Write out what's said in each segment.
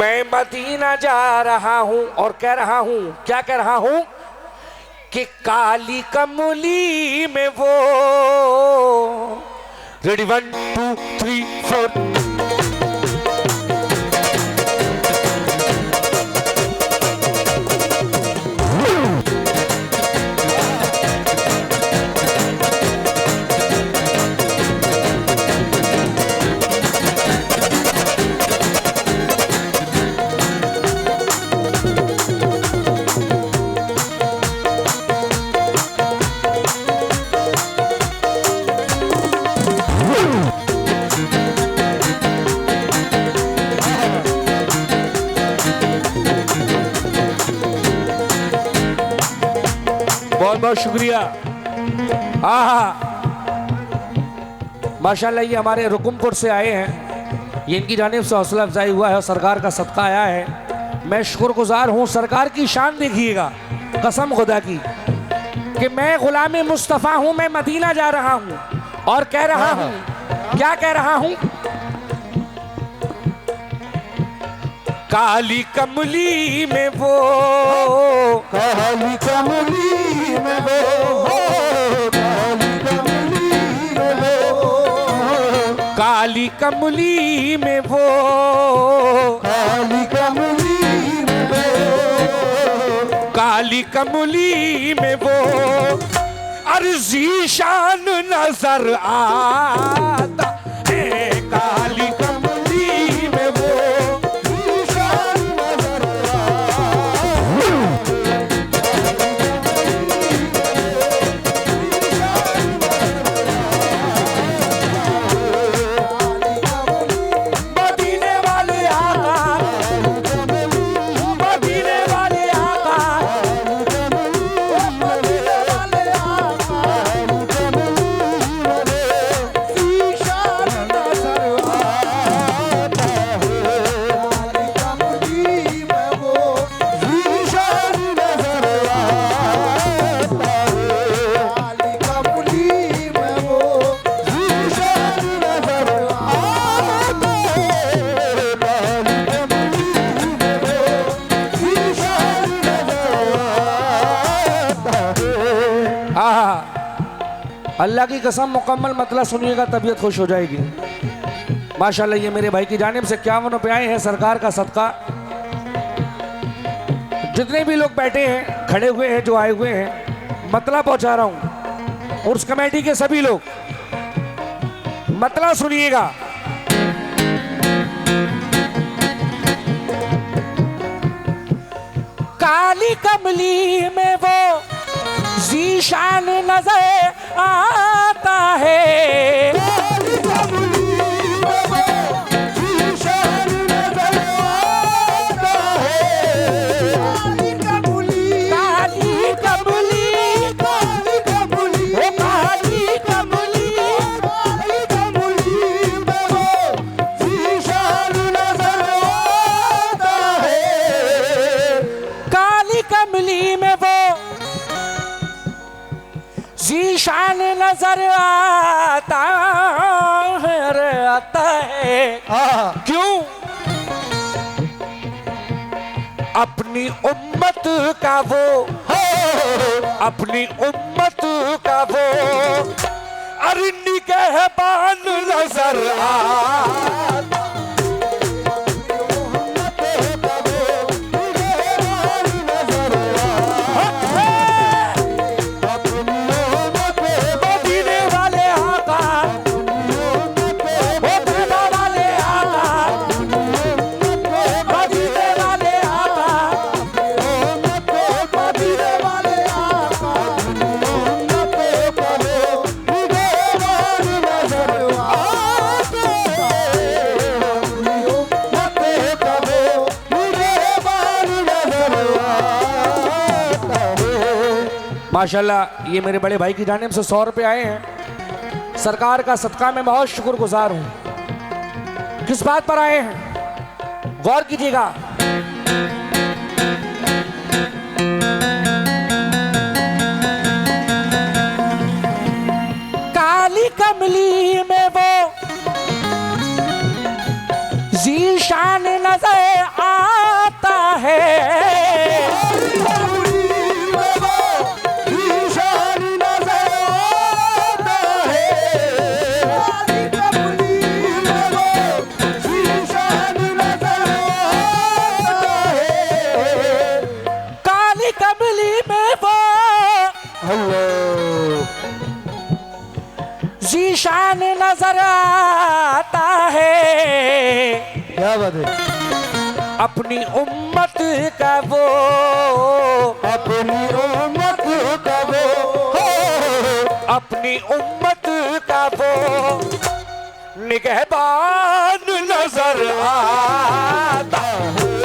मैं मदीना जा रहा हूं और कह रहा हूं, क्या कह रहा हूं कि काली कमली में वो। रेडी 1 2 3 4। बहुत बहुत शुक्रिया। माशाल्लाह ये हमारे रुकुमपुर से आए हैं, ये इनकी जानिब से हौसला अफजाई हुआ है और सरकार का सदका आया है। मैं शुक्रगुजार हूँ। सरकार की शान देखिएगा, कसम खुदा की कि मैं गुलाम मुस्तफ़ा हूँ। मैं मदीना जा रहा हूँ और कह रहा हूँ, क्या कह रहा हूँ, काली कमली में वो, काली कमली में वो, काली कमली में वो, काली कमली में वो, काली कमली में वो, काली कमली में वो अर्जी शान नजर आता है। काली कमली में वो अल्लाह की कसम मुकम्मल मतलब सुनिएगा, तबीयत खुश हो जाएगी। माशाल्लाह ये मेरे भाई की जानिब से 51 रुपये आए हैं, सरकार का सदका। जितने भी लोग बैठे हैं, खड़े हुए हैं, जो आए हुए हैं, मतला पहुंचा रहा हूं। और उस कमेटी के सभी लोग मतला सुनिएगा। काली कमली में वो ज़ीशान नजर आता है। काली कमली में वो ज़ीशान नजर आता है। काली कमली, काली कमली, काली कमली, काली कमली, काली कमली में वो ज़ीशान नजर आता है। काली कमली में वो ज़ीशान नजर आता है, रे आता है। क्यों? अपनी उम्मत का वो, अपनी उम्मत का वो अरे निगहबान नजर आता। माशाल्लाह ये मेरे बड़े भाई की जानिब से 100 रुपये आए हैं। सरकार का सदका में बहुत शुक्रगुजार हूं। किस बात पर आए हैं गौर कीजिएगा। काली कमली में वो ज़ीशान नजर अपनी उम्मत का वो, अपनी उम्मत का वो, अपनी उम्मत का वो निगहबान नजर आता है।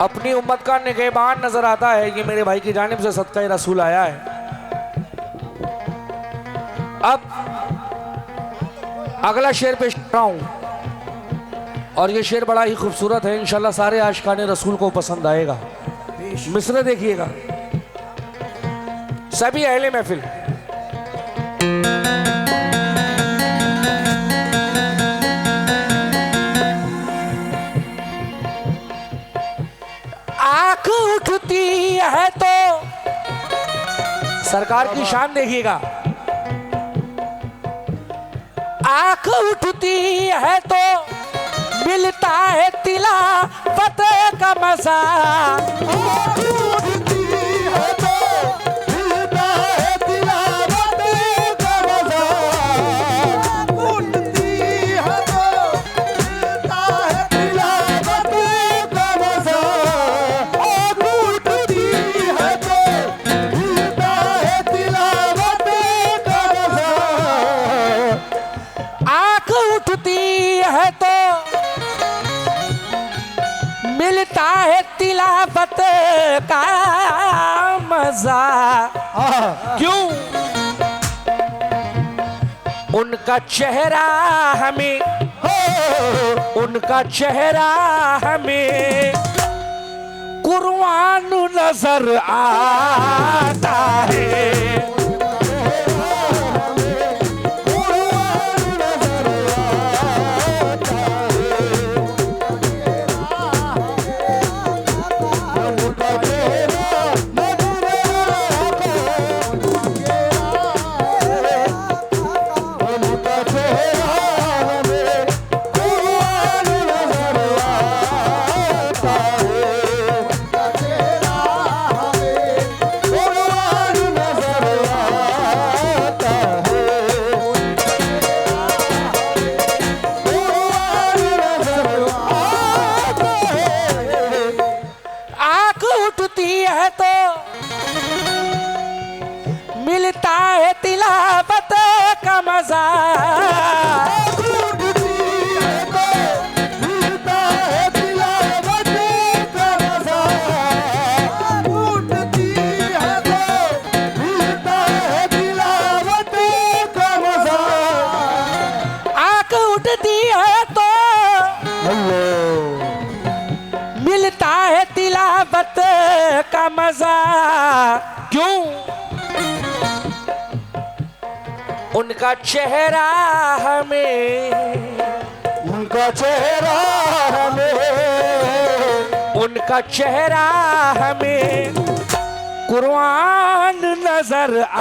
अपनी उम्मत का निगहबान नजर आता है। ये मेरे भाई की जानिब से सदका रसूल आया है। अब अगला शेर पेश कर रहा हूं और ये शेर बड़ा ही खूबसूरत है। इंशाल्लाह सारे आशिकाने रसूल को पसंद आएगा। मिसरे देखिएगा सभी अहले महफिल। आंख उठती है तो सरकार की शान देखिएगा। आंख उठती है तो मिलता है तिलावत का मजा। मिलता है तिलावत का मजा। क्यों? उनका चेहरा हमें, उनका चेहरा हमें कुर्बान नजर आता है। मिलता है तिलावत का मजा। आंख उठती है तो मिलता है तिलावत का मजा। क्यों? उनका चेहरा हमें, उनका चेहरा हमें, उनका चेहरा हमें कुर्बान नजर आ।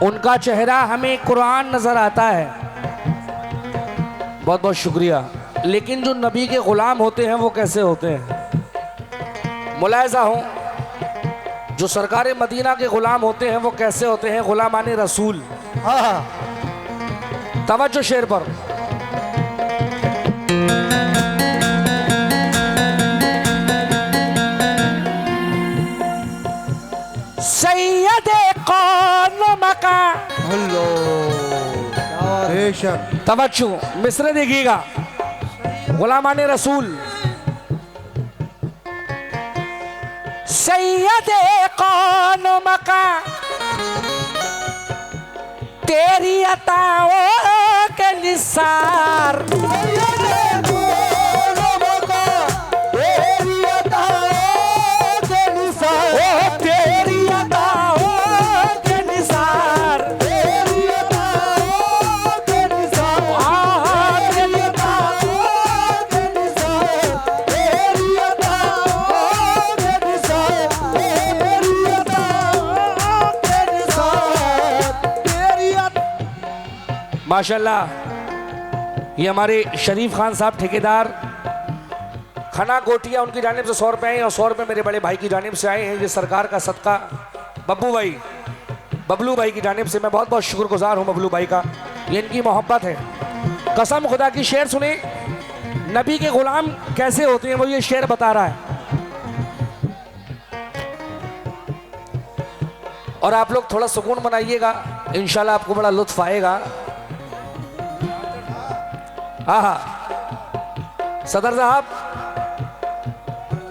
उनका चेहरा हमें कुरान नजर आता है। बहुत बहुत शुक्रिया। लेकिन जो नबी के गुलाम होते हैं वो कैसे होते हैं? मुलाहिजा हो, जो सरकार मदीना के गुलाम होते हैं वो कैसे होते हैं? गुलामान रसूल। तवज्जो शेर पर। सैयदे कौन मका। बेशक तवज्जो, मिसरे देखिएगा। गुलामाने रसूल, सैयदे कौन मका, तेरी अताओं के निसार। माशाल्लाह, ये हमारे शरीफ खान साहब ठेकेदार खना गोटिया, उनकी जानिब से 100 रुपये हैं और 100 रुपये मेरे बड़े भाई की जानिब से आए हैं। ये सरकार का सदका बबलू भाई की जानिब से मैं बहुत बहुत शुक्रगुजार हूँ बबलू भाई का। ये इनकी मोहब्बत है। कसम खुदा की, शेर सुने, नबी के गुलाम कैसे होते हैं, वो ये शेर बता रहा है। और आप लोग थोड़ा सुकून बनाइएगा, इंशाल्लाह आपको बड़ा लुत्फ आएगा। आहा, सदर साहब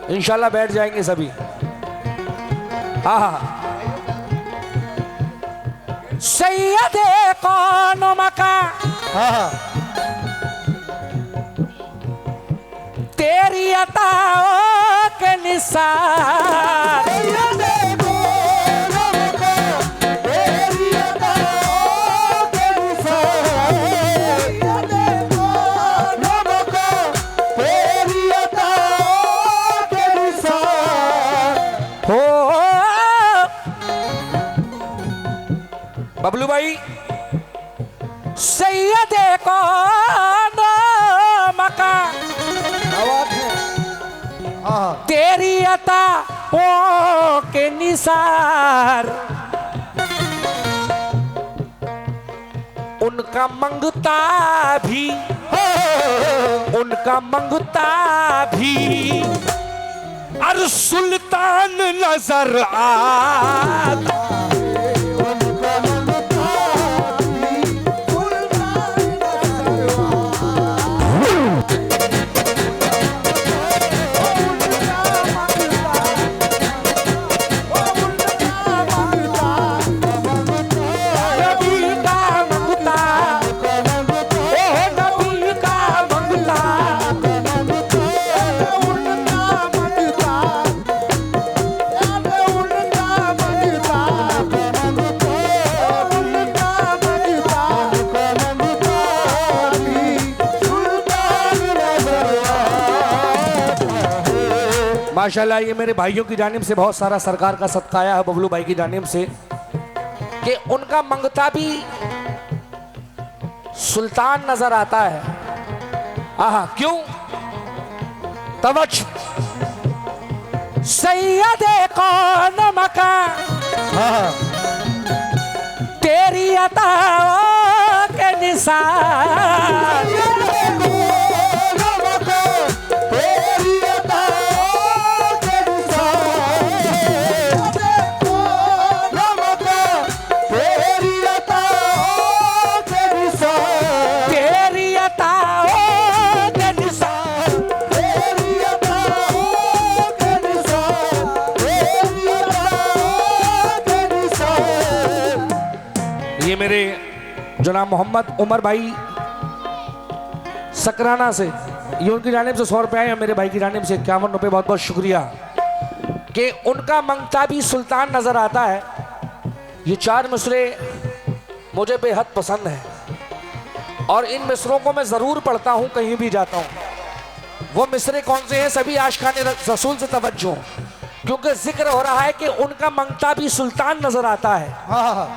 इंशाल्लाह बैठ जाएंगे सभी। आहा, सैयदे कौन मका, तेरी अताओं के निसार। बबलू भाई, सैयदे कौन मका, तेरी अताओं के निसार। उनका मंगता भी अर सुल्तान नजर आता। माशाल्लाह, ये मेरे भाइयों की जानिब से बहुत सारा सरकार का सदका आया है बबलू भाई की जानिब से कि उनका मंगता भी सुल्तान नजर आता है। आहा, क्यों? तवज्जो, सैयदे कौन मका, तेरी अताओं के निसार। ये मेरे जनाब मोहम्मद उमर भाई सकराना से, ये उनकी जानिब से 100 रुपये आए हैं, मेरे भाई की जानिब से 51 रुपये। बहुत बहुत शुक्रिया कि उनका मंगता भी सुल्तान नजर आता है। ये 4 मिसरे मुझे बेहद पसंद है और इन मिसरों को मैं ज़रूर पढ़ता हूँ कहीं भी जाता हूँ। वो मिसरे कौन से हैं? सभी आशिकाने रसूल से तवज्जो, क्योंकि जिक्र हो रहा है कि उनका मंगता भी सुल्तान नजर आता है।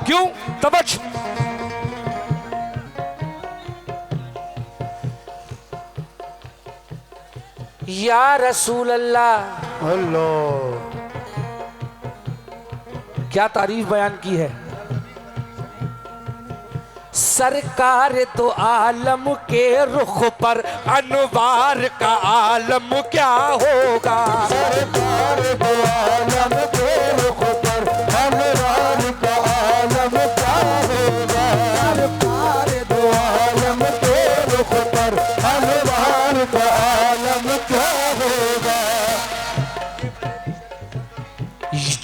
क्यों? तवज्जो, या रसूल अल्लाह। अल्लाह, क्या तारीफ बयान की है। सरकार तो आलम के रुख पर अनवार का आलम क्या होगा। सरकार तो आलम के रुख पर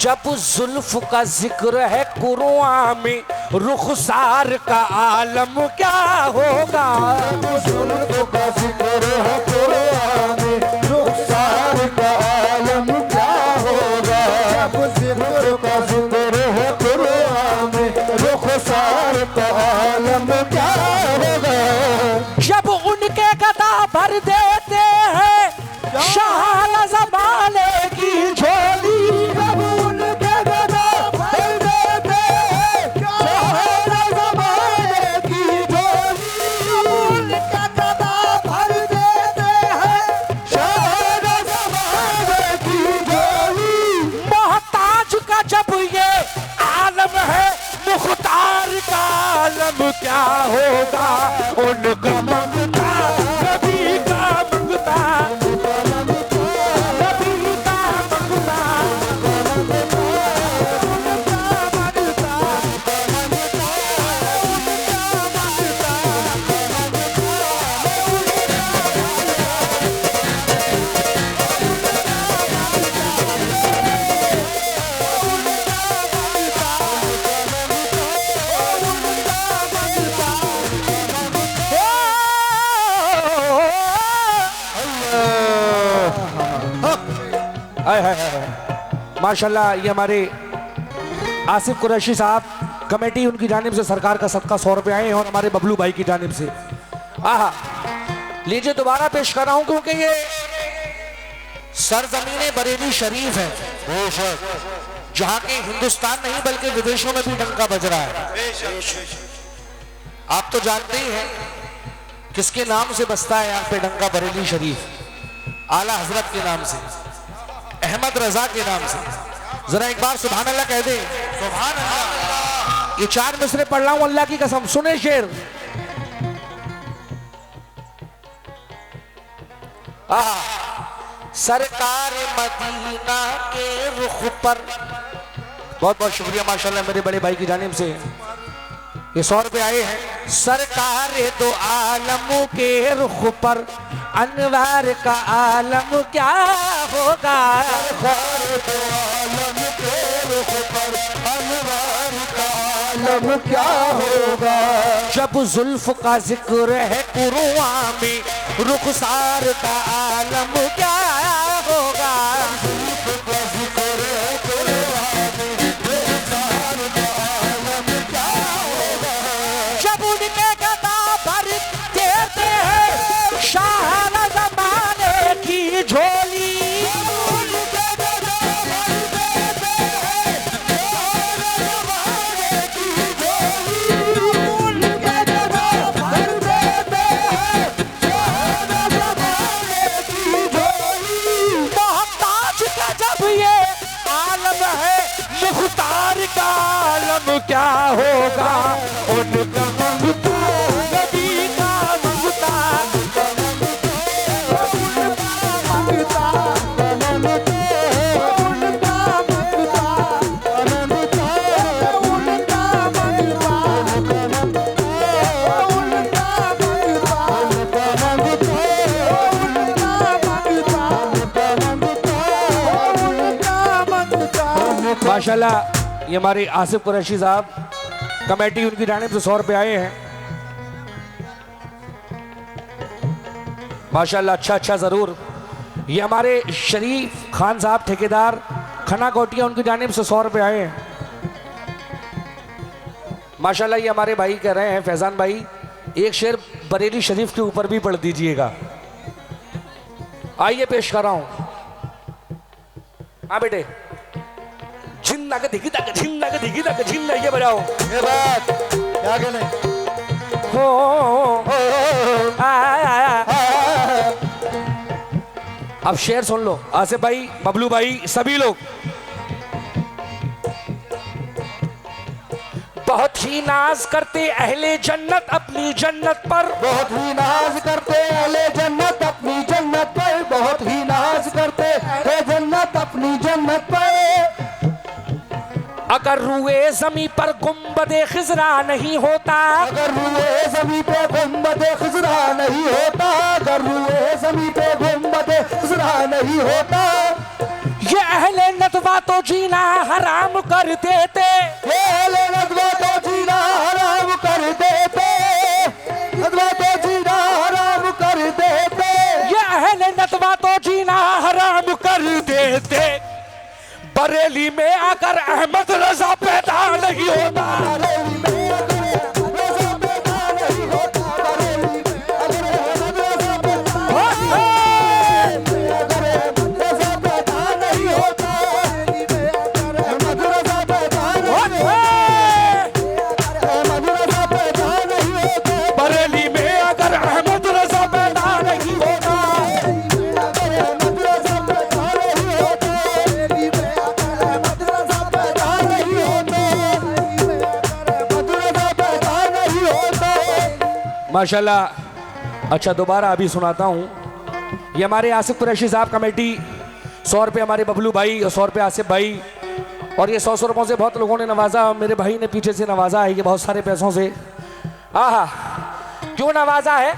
जब जुल्फ का जिक्र है कुरान में रुखसार का आलम क्या होगा। जुल्फ का जिक्र है कुरान में रुखसार का आलम क्या होगा। जब जिक्र का जिक्र है कुरान में रुखसार का आलम क्या होगा। जब उनके गदा भर देते हैं शाह ज़माने की झोली। जब उनके गदा भर देते हैं शाह ज़माने की झोली। जब उनके गदा भर देते हैं शाह ज़माने की झोली। मोहताज का जब ये आलम है मुख्तार का आलम क्या होगा। उनका मंगता नबी का मंगता माशाल्लाह। ये हमारे आसिफ कुरैशी साहब कमेटी उनकी जानिब से सरकार का सदका 100 रुपये आए हैं और हमारे बबलू भाई की जानिब से। आहा लीजिए दोबारा पेश कर रहा हूं क्योंकि ये सरजमीन बरेली शरीफ है जहां के हिंदुस्तान नहीं बल्कि विदेशों में भी डंका बज रहा है। आप तो जानते ही हैं किसके नाम से बसता है यहाँ पे डंका बरेली शरीफ। आला हजरत के नाम से, अहमद रजा के नाम से। जरा एक बार सुभान अल्लाह कह दे। सुभान अल्लाह। ये 4 मिसरे पढ़ रहा हूं अल्लाह की कसम, सुने शेर। सरकार मदीना के रुख पर, बहुत बहुत शुक्रिया माशाल्लाह मेरे बड़े भाई की जानिब से ये 100 रुपये आए हैं। सरकार दो आलमों के रुख पर अनवार का आलम क्या होगा। सरकार दो आलम के रुख पर अनवार का आलम क्या होगा। जब जुल्फ का जिक्र है कुरान में रुखसार का आलम क्या होगा। जुल्फ का जिक्र है कुरान में रुखसार का आलम क्या होगा। जब उनके गदा भर देते हैं शाह ज़माने की झोली। उनके गदा भर देते हैं शाह ज़माने की झोली। उनके गदा भर देते हैं शाह ज़माने की झोली। मोहताज का जब ये आलम है मुख्तार का आलम क्या होगा। उनका मंगता नबी का मंगता माशाल्लाह। ये हमारे आसिफ कुरैशी साहब कमेटी उनकी जानिब से 100 रुपये आए हैं माशाल्लाह। अच्छा जरूर। ये हमारे शरीफ खान साहब ठेकेदार खना कोटिया उनकी जानिब से 100 रुपये आए हैं माशाल्लाह। ये हमारे भाई कह रहे हैं फैजान भाई एक शेर बरेली शरीफ के ऊपर भी पढ़ दीजिएगा। आइए पेश कर रहा हूं। हाँ बेटे, झिन्ना के दिखी तक झिन्ना के दिखी तक झिन्ना, ये बजाओ। ये बात क्या कहने हो अब शेर सुन लो आसिफ भाई, बबलू भाई, सभी लोग। बहुत ही नाज करते अहले जन्नत अपनी जन्नत पर, बहुत ही नाज करते अहले जन्नत अपनी जन्नत पर, बहुत ही नाज करते अहले जन्नत अपनी जन्नत पर। अगर रुए जमी पर गुंबदे खिजरा नहीं होता, अगर रुए जमी पे गुंबदे खिजरा नहीं होता, अगर रुए जमी पे गुंबदे खिजरा नहीं होता, ये अहले नदवा तो जीना हराम कर देते, ये अहले नदवा तो जीना हराम कर देते, नदवा तो जीना हराम कर देते, ये अहले नदवा तो जीना हराम कर देते। बरेली में अगर अहमद रजा पैदा नहीं होता, बरेली में अगर रजा पैदा नहीं होता, बरेली में अगर रजा पैदा नहीं होता, अहमद रजा पैदा नहीं होता, बरेली में अगर अहमद रजा पैदा नहीं होता, माशाल्लाह। अच्छा दोबारा अभी सुनाता हूँ। ये हमारे आसिफ कुरैशी साहब कमेटी, 100 रुपये हमारे बबलू भाई और 100 रुपये आसिफ भाई, और ये 100 रुपयों से बहुत लोगों ने नवाजा। मेरे भाई ने पीछे से नवाजा है ये बहुत सारे पैसों से। आहा, क्यों नवाजा है?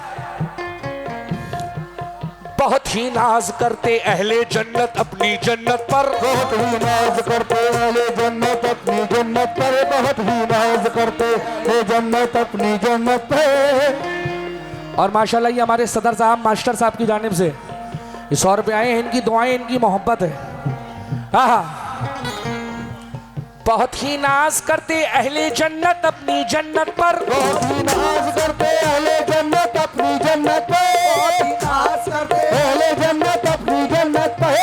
बहुत ही नाज करते अहले जन्नत अपनी जन्नत पर, बहुत ही नाज करते अहले जन्नत अपनी जन्नत पर, बहुत ही नाज करते अहले जन्नत अपनी जन्नत पर। और माशाल्लाह ये हमारे सदर साहब मास्टर साहब की जानिब से ये 100 रुपये आए हैं। इनकी दुआएं, इनकी मोहब्बत है। आहा, बहुत ही नाज करते अहले जन्नत अपनी जन्नत पर, बहुत ही नाज करते अहले जन्नत अपनी जन्नत पर, बहुत ही नाज करते अहले जन्नत अपनी जन्नत पर।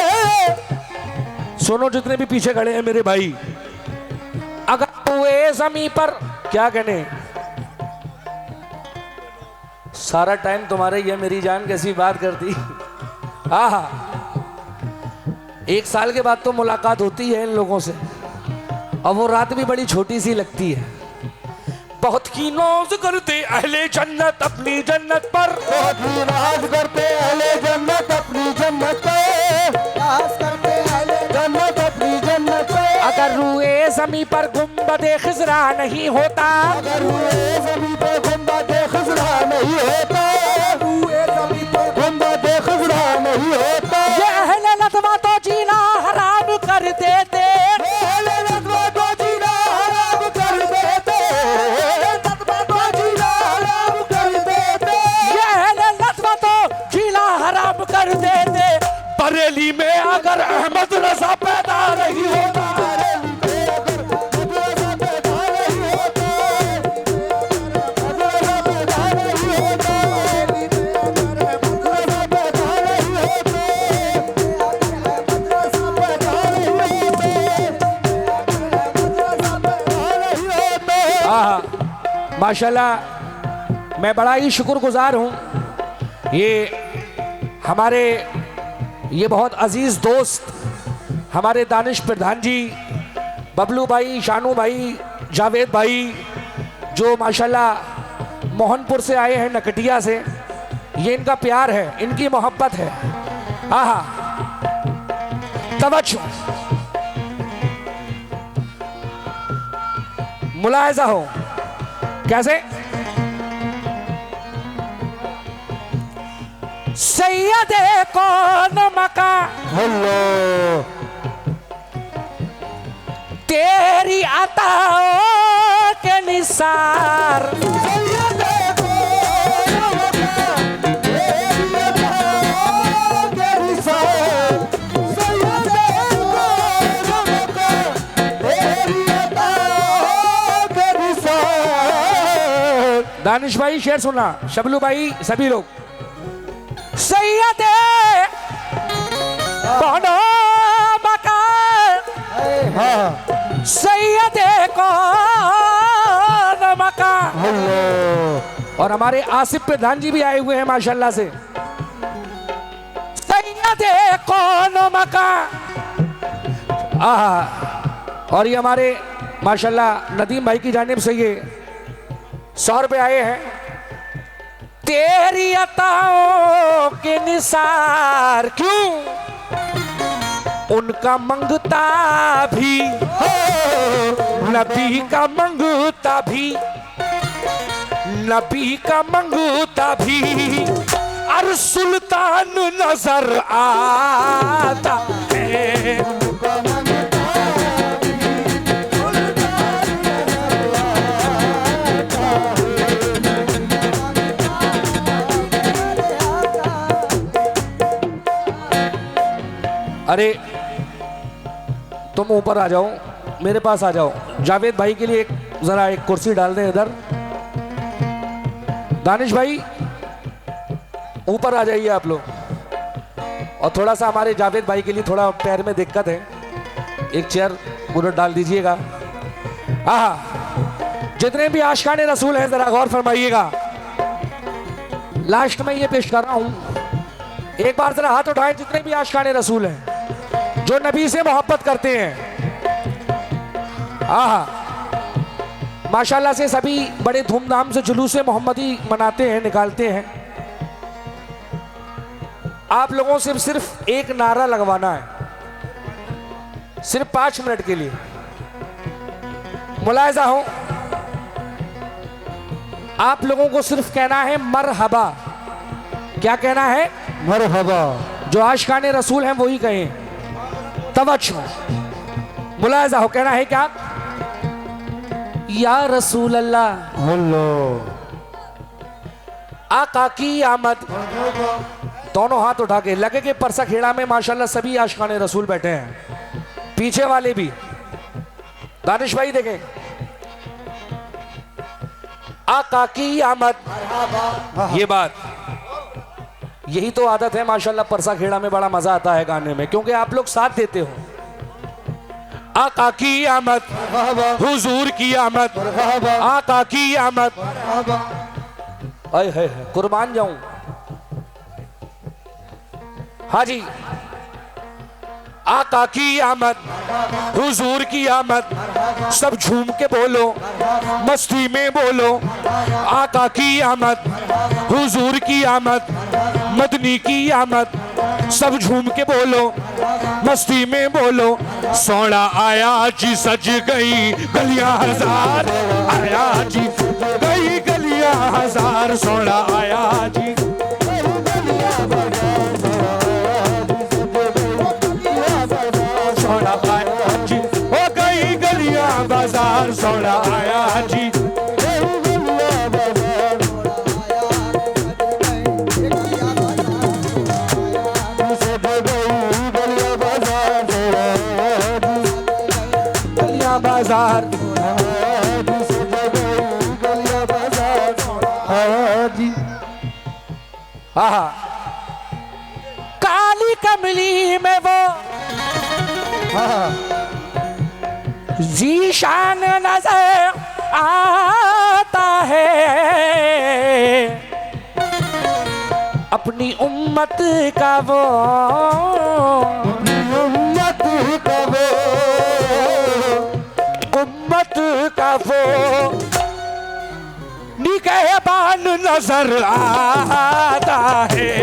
सुनो जितने भी पीछे खड़े हैं मेरे भाई, अगर हुए जमीन पर, क्या कहने, सारा टाइम तुम्हारे, ये मेरी जान कैसी बात करती। आहा, 1 साल के बाद तो मुलाकात होती है इन लोगों से, और वो रात भी बड़ी छोटी सी लगती है। बहुत ही नाज करते अहले जन्नत अपनी जन्नत पर, बहुत ही नाज करते अहले जन्नत अपनी जन्नत पर, नाज करते अहले जन्नत अपनी जन्नत पर। अगर रूए जमी पर गुंबदे खिजरा नहीं होता, अगर रूए जमी पर गुंबदे खिजरा नहीं होता, रूए जमी पर गुंबदे खिजरा नहीं होता, ये अहले नदवा तो जीना हराम कर देते, अहले नदवा तो जीना हराम कर देते, नदवा तो जीना हराम कर देते, ये अहले नदवा तो जीना हराम कर देते। बरेली में अगर अहमद रजा पैदा नहीं होता, माशाल्लाह मैं बड़ा ही शुक्रगुजार हूँ। ये हमारे ये बहुत अजीज़ दोस्त हमारे दानिश प्रधान जी, बबलू भाई, शानू भाई, जावेद भाई, जो माशाल्लाह मोहनपुर से आए हैं, नकटिया से। ये इनका प्यार है, इनकी मोहब्बत है। आहा, तवज्जो, मुलाहिजा हो कैसे। सैयदे कौन मका हेलो तेरी अताओं के निसार, सैयदे कौन मका तेरी अताओं के निसार, सैयदे कौन मका तेरी अताओं के निसार। दानिश भाई शेर सुना, शबलू भाई, सभी लोग। सैयदे कौन मका, हाँ सैयदे कौन मका। हेलो और हमारे आसिफ प्रधान जी भी आए हुए हैं माशाल्लाह से। सैयदे कौन मका। आहा, और ये हमारे माशाल्लाह नदीम भाई की जानिब से ये 100 रुपये आए हैं। तेरी अताओं के निसार, क्यों उनका मंगता भी नबी का मंगता भी, नबी का मंगता भी हर सुल्तान नजर आता है। अरे तुम ऊपर आ जाओ, मेरे पास आ जाओ। जावेद भाई के लिए जरा एक कुर्सी डाल दें इधर। दानिश भाई ऊपर आ जाइए आप लोग, और थोड़ा सा हमारे जावेद भाई के लिए थोड़ा पैर में दिक्कत है, एक चेयर उधर डाल दीजिएगा। जितने भी आशिकान रसूल हैं जरा गौर फरमाइएगा। लास्ट में ये पेश कर रहा हूं, एक बार जरा हाथ उठाएं जितने भी आशिकान रसूल हैं जो नबी से मोहब्बत करते हैं। माशाल्लाह से सभी बड़े धूमधाम से जुलूस मोहम्मदी मनाते हैं, निकालते हैं। आप लोगों से सिर्फ एक नारा लगवाना है, सिर्फ 5 मिनट के लिए। मुलाहिजा हो, आप लोगों को सिर्फ कहना है मरहबा। क्या कहना है? मरहबा। जो आशिकाने रसूल हैं वही कहें। तवज्जो, मुलाहिजा हो, कहना है क्या? या रसूल अल्लाह, आका की आमद। दोनों हाथ उठा के, लगे कि परसा खेड़ा में माशाल्लाह सभी आशिकाने रसूल बैठे हैं, पीछे वाले भी। दानिश भाई देखें, आका की आमद। ये बात, यही तो आदत है माशाल्लाह, परसा खेड़ा में बड़ा मजा आता है गाने में, क्योंकि आप लोग साथ देते हो। आका की आमद, हुजूर की आमद, आका की आमद। है कुर्बान जाऊं। हाँ जी, आका की आमद, हुजूर की आमद। सब झूम के बोलो, मस्ती में बोलो। आका की आमद, हुजूर की आमद, मदनी की आमद। सब झूम के बोलो, मस्ती में बोलो। सोना आया जी सज गई गलियां हजार, आया जी गई गलियां हजार। सोना आया जी, सोना आया जी, हो गई गलियां बाजार। सोना आया जी, बाजार। काली कमली में वो जीशान नजर आता है। अपनी उम्मत का वो, उम्मत का वो, उम्मत का वो निगहबान नजर आता है।